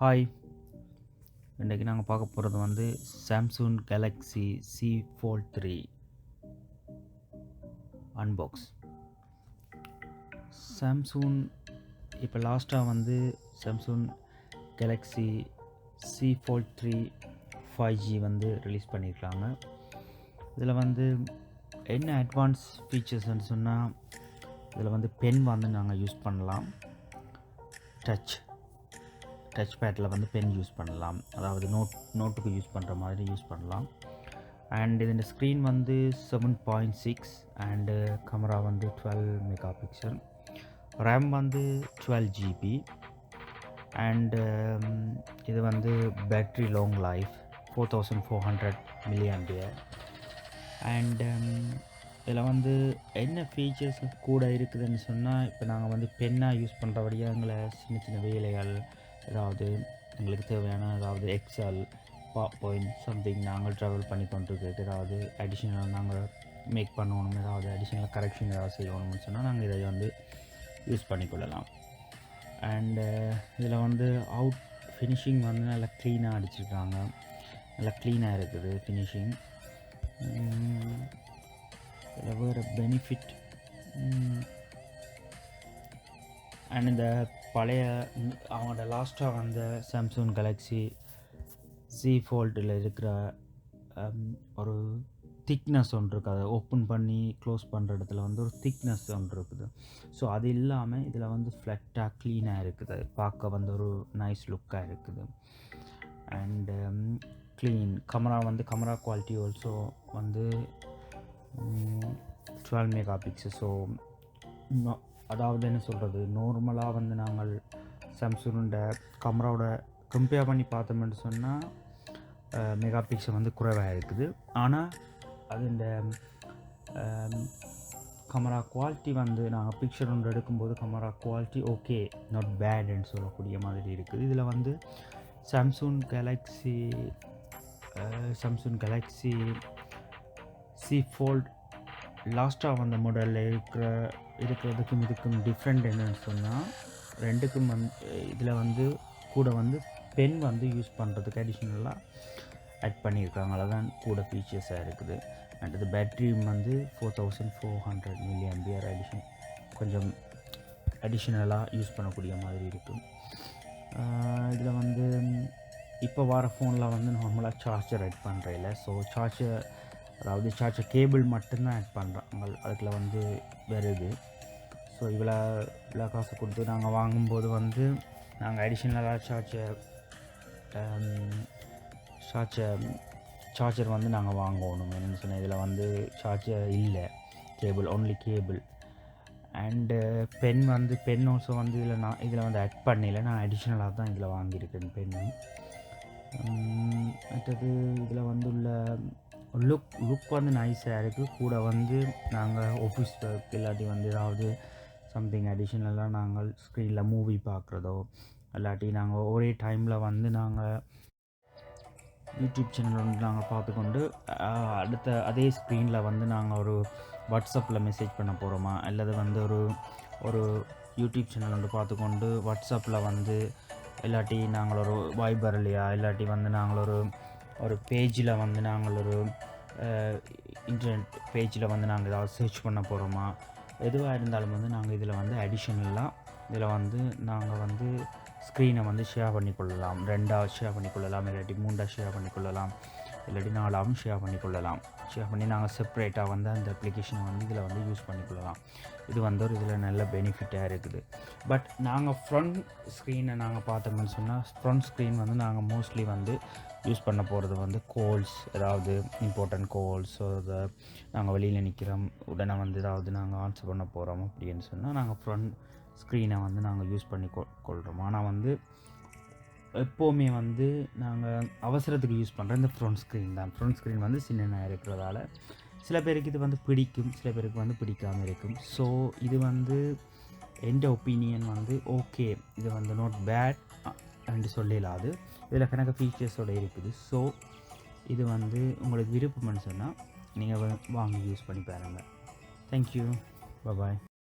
Hi, இன்றைக்கி நாங்கள் பார்க்க போகிறது வந்து Samsung Galaxy C Fold 3 unbox. Samsung இப்போ லாஸ்ட்டாக வந்து Samsung Galaxy C Fold 3 5G வந்து ரிலீஸ் பண்ணியிருக்காங்க. இதில் வந்து என்ன அட்வான்ஸ் ஃபீச்சர்ஸ்ன்னு சொன்னால், இதில் வந்து பென் வந்து நாங்கள் யூஸ் பண்ணலாம். டச் பேட்டில் வந்து பென் யூஸ் பண்ணலாம், அதாவது நோட்டுக்கு யூஸ் பண்ணுற மாதிரி யூஸ் பண்ணலாம். அண்ட் இதோட ஸ்க்ரீன் வந்து 7.6 அண்டு கேமரா வந்து 12 மெகா பிக்சல், ரேம் வந்து 12 GB அண்டு இது வந்து battery long life 4400 mAh. And இதில் வந்து என்ன ஃபீச்சர்ஸ் கூட இருக்குதுன்னு சொன்னால், இப்போ நாங்கள் வந்து பென்னாக யூஸ் பண்ணுறபடியாக எங்களை சின்ன சின்ன வேலைகள், ஏதாவது எங்களுக்கு தேவையான ஏதாவது எக்ஸல் பாயிண்ட் சம்திங் நாங்கள் ட்ராவல் பண்ணி கொண்டிருக்க ஏதாவது அடிஷ்னலாக நாங்கள் மேக் பண்ணணும், ஏதாவது அடிஷ்னலாக கரெக்ஷன் ஏதாவது செய்யணும்னு சொன்னால் நாங்கள் இதை வந்து யூஸ் பண்ணிக்கொள்ளலாம். அண்டு இதில் வந்து அவுட் ஃபினிஷிங் வந்து நல்லா க்ளீனாக அடிச்சிருக்காங்க, நல்லா க்ளீனாக இருக்குது ஃபினிஷிங். இதில் வேறு பெனிஃபிட் அண்ட் இந்த பழைய அவங்களோட லாஸ்ட்டாக வந்த சாம்சங் கேலக்ஸி C Foldல் இருக்கிற ஒரு திக்னஸ் ஒன்று இருக்குது. அதை ஓப்பன் பண்ணி க்ளோஸ் பண்ணுற இடத்துல வந்து ஒரு திக்னஸ் ஒன்று இருக்குது. ஸோ அது இல்லாமல் இதில் வந்து ஃப்ளட்டாக க்ளீனாக இருக்குது, பார்க்க வந்து ஒரு நைஸ் லுக்காக இருக்குது. And clean camera quality also வந்து 12 மெகா பிக்சல். ஸோ அதாவது என்ன சொல்கிறது, நார்மலாக வந்து நாங்கள் சாம்சங்கோட கேமராவோட கம்பேர் பண்ணி பார்த்தோம்னு சொன்னால் மெகா பிக்சல் வந்து குறைவாக இருக்குது. ஆனால் அது இந்த கேமரா குவாலிட்டி வந்து நாங்கள் பிக்சர் ஒன்று எடுக்கும்போது கேமரா குவாலிட்டி ஓகே, நாட் பேட்ன்னு சொல்லக்கூடிய மாதிரி இருக்குது. இதில் வந்து சாம்சங் கேலக்ஸி C Fold லாஸ்ட்டாக வந்த மாடலில் இருக்கிறதுக்கும் இதுக்கும் டிஃப்ரெண்ட் என்னன்னு சொன்னால், ரெண்டுக்கும் இதில் வந்து கூட வந்து பென் வந்து யூஸ் பண்ணுறதுக்கு அடிஷ்னலாக ஆட் பண்ணியிருக்காங்க. அதுதான் கூட ஃபீச்சர்ஸாக இருக்குது. அண்ட் இது பேட்ரியும் வந்து 4400 mAh கொஞ்சம் அடிஷ்னலாக யூஸ் பண்ணக்கூடிய மாதிரி இருக்கும். இதில் வந்து இப்போ வர ஃபோனில் வந்து நார்மலாக சார்ஜர் ஆட் பண்ணுறதில்ல. ஸோ சார்ஜர் கேபிள் மட்டும்தான் ஆட் பண்ணுறாங்க. அதுக்குள்ள வந்து வருது. ஸோ இவ்வளோ காசு கொடுத்து நாங்கள் வாங்கும்போது வந்து நாங்கள் அடிஷ்னலாக சார்ஜர் வந்து நாங்கள் வாங்கணும். என்னென்னு சொன்னால், இதில் வந்து சார்ஜர் இல்லை, only cable. And pen also வந்து இதில் வந்து ஆட் பண்ணல, நான் அடிஷ்னலாக தான் இதில் வாங்கியிருக்கேன் பென்னு. மற்றது இதில் வந்து உள்ள லுக் வந்து நைஸாக இருக்குது. கூட வந்து நாங்கள் ஆஃபீஸ் ஒர்க் இல்லாட்டி வந்து ஏதாவது சம்திங் அடிஷ்னலாக நாங்கள் ஸ்க்ரீனில் மூவி பார்க்குறதோ, இல்லாட்டி நாங்கள் ஒரே டைமில் வந்து நாங்கள் யூடியூப் சேனல் வந்து நாங்கள் பார்த்துக்கொண்டு அடுத்த அதே ஸ்க்ரீனில் வந்து நாங்கள் ஒரு வாட்ஸ்அப்பில் மெசேஜ் பண்ண போகிறோமா, அல்லது வந்து ஒரு யூடியூப் சேனல் வந்து பார்த்துக்கொண்டு வாட்ஸ்அப்பில் வந்து, இல்லாட்டி நாங்கள் ஒரு வைபர் இல்லையா, இல்லாட்டி வந்து நாங்கள் ஒரு பேஜில் வந்து நாங்கள் ஒரு இன்டர்நெட் பேஜில் வந்து நாங்கள் ஏதாவது சர்ச் பண்ண போகிறோமா, எதுவாக இருந்தாலும் வந்து நாங்கள் இதில் வந்து அடிஷ்னலாக இதில் வந்து நாங்கள் வந்து ஸ்க்ரீனை வந்து ஷேர் பண்ணிக்கொள்ளலாம். 2ஆக ஷேர் பண்ணிக்கொள்ளலாம், இல்லாட்டி 3ஆக ஷேர் பண்ணிக்கொள்ளலாம், இல்லாட்டி 4ஆகவும் ஷேர் பண்ணிக்கொள்ளலாம். ஷேர் பண்ணி நாங்கள் செப்பரேட்டாக வந்து அந்த அப்ளிகேஷனை வந்து இதில் வந்து யூஸ் பண்ணிக்கொள்ளலாம். இது வந்து ஒரு இதில் நல்ல பெனிஃபிட்டாக இருக்குது. பட் நாங்கள் ஃப்ரண்ட் ஸ்க்ரீனை நாங்கள் பார்த்தோம்னு சொன்னால், ஃப்ரண்ட் ஸ்க்ரீன் வந்து நாங்கள் மோஸ்ட்லி வந்து யூஸ் பண்ண போகிறது வந்து கால்ஸ், ஏதாவது இம்பார்ட்டன்ட் கால்ஸ், நாங்கள் வெளியில் நிற்கிறோம், உடனே வந்து ஏதாவது நாங்கள் ஆன்சர் பண்ண போகிறோம் அப்படின்னு சொன்னால் நாங்கள் ஃப்ரண்ட் ஸ்க்ரீனை வந்து நாங்கள் யூஸ் பண்ணி கொள்கிறோம். ஆனால் வந்து எப்போவுமே வந்து நாங்கள் அவசரத்துக்கு யூஸ் பண்ணுற இந்த ஃப்ரண்ட் ஸ்க்ரீன் தான். ஃப்ரண்ட் ஸ்க்ரீன் வந்து சின்னதாக இருக்கிறதால சில பேருக்கு இது வந்து பிடிக்கும், சில பேருக்கு வந்து பிடிக்காமல் இருக்கும். ஸோ இது வந்து எந்த ஒப்பீனியன் வந்து ஓகே, இது வந்து நாட் பேட் என்று சொல்லலாது. இதில் கணக்கு ஃபீச்சர்ஸோடு இருக்குது. ஸோ இது வந்து உங்களுக்கு விருப்பம்னு சொன்னால் நீங்கள் வாங்கி யூஸ் பண்ணி பாருங்கள். தேங்க்யூ, பாய்.